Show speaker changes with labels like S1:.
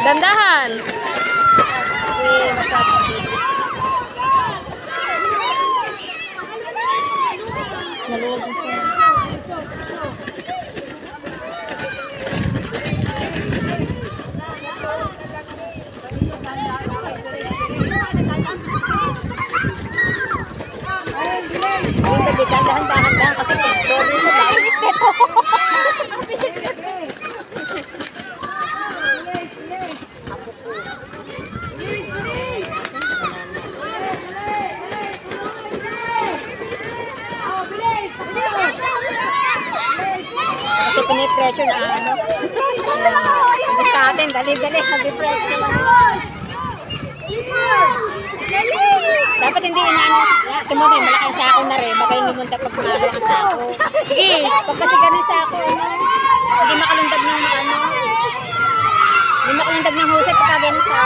S1: Dandahan. Naluwag siya.
S2: Dahan-dahan kasi pag-doble sa dahil. Kasi pinipressure na ano. Sa atin, dali-dali. Nag-pressure naman. Dapat hindi inaano. Tumunin, malaki ang sako na rin. Baka yung lumunta pag kumalo ang sako.
S1: Sige.
S2: Pag kasi ganun sako, hindi makalundag ng ano. Hindi makalundag ng husay pagka ganun sako.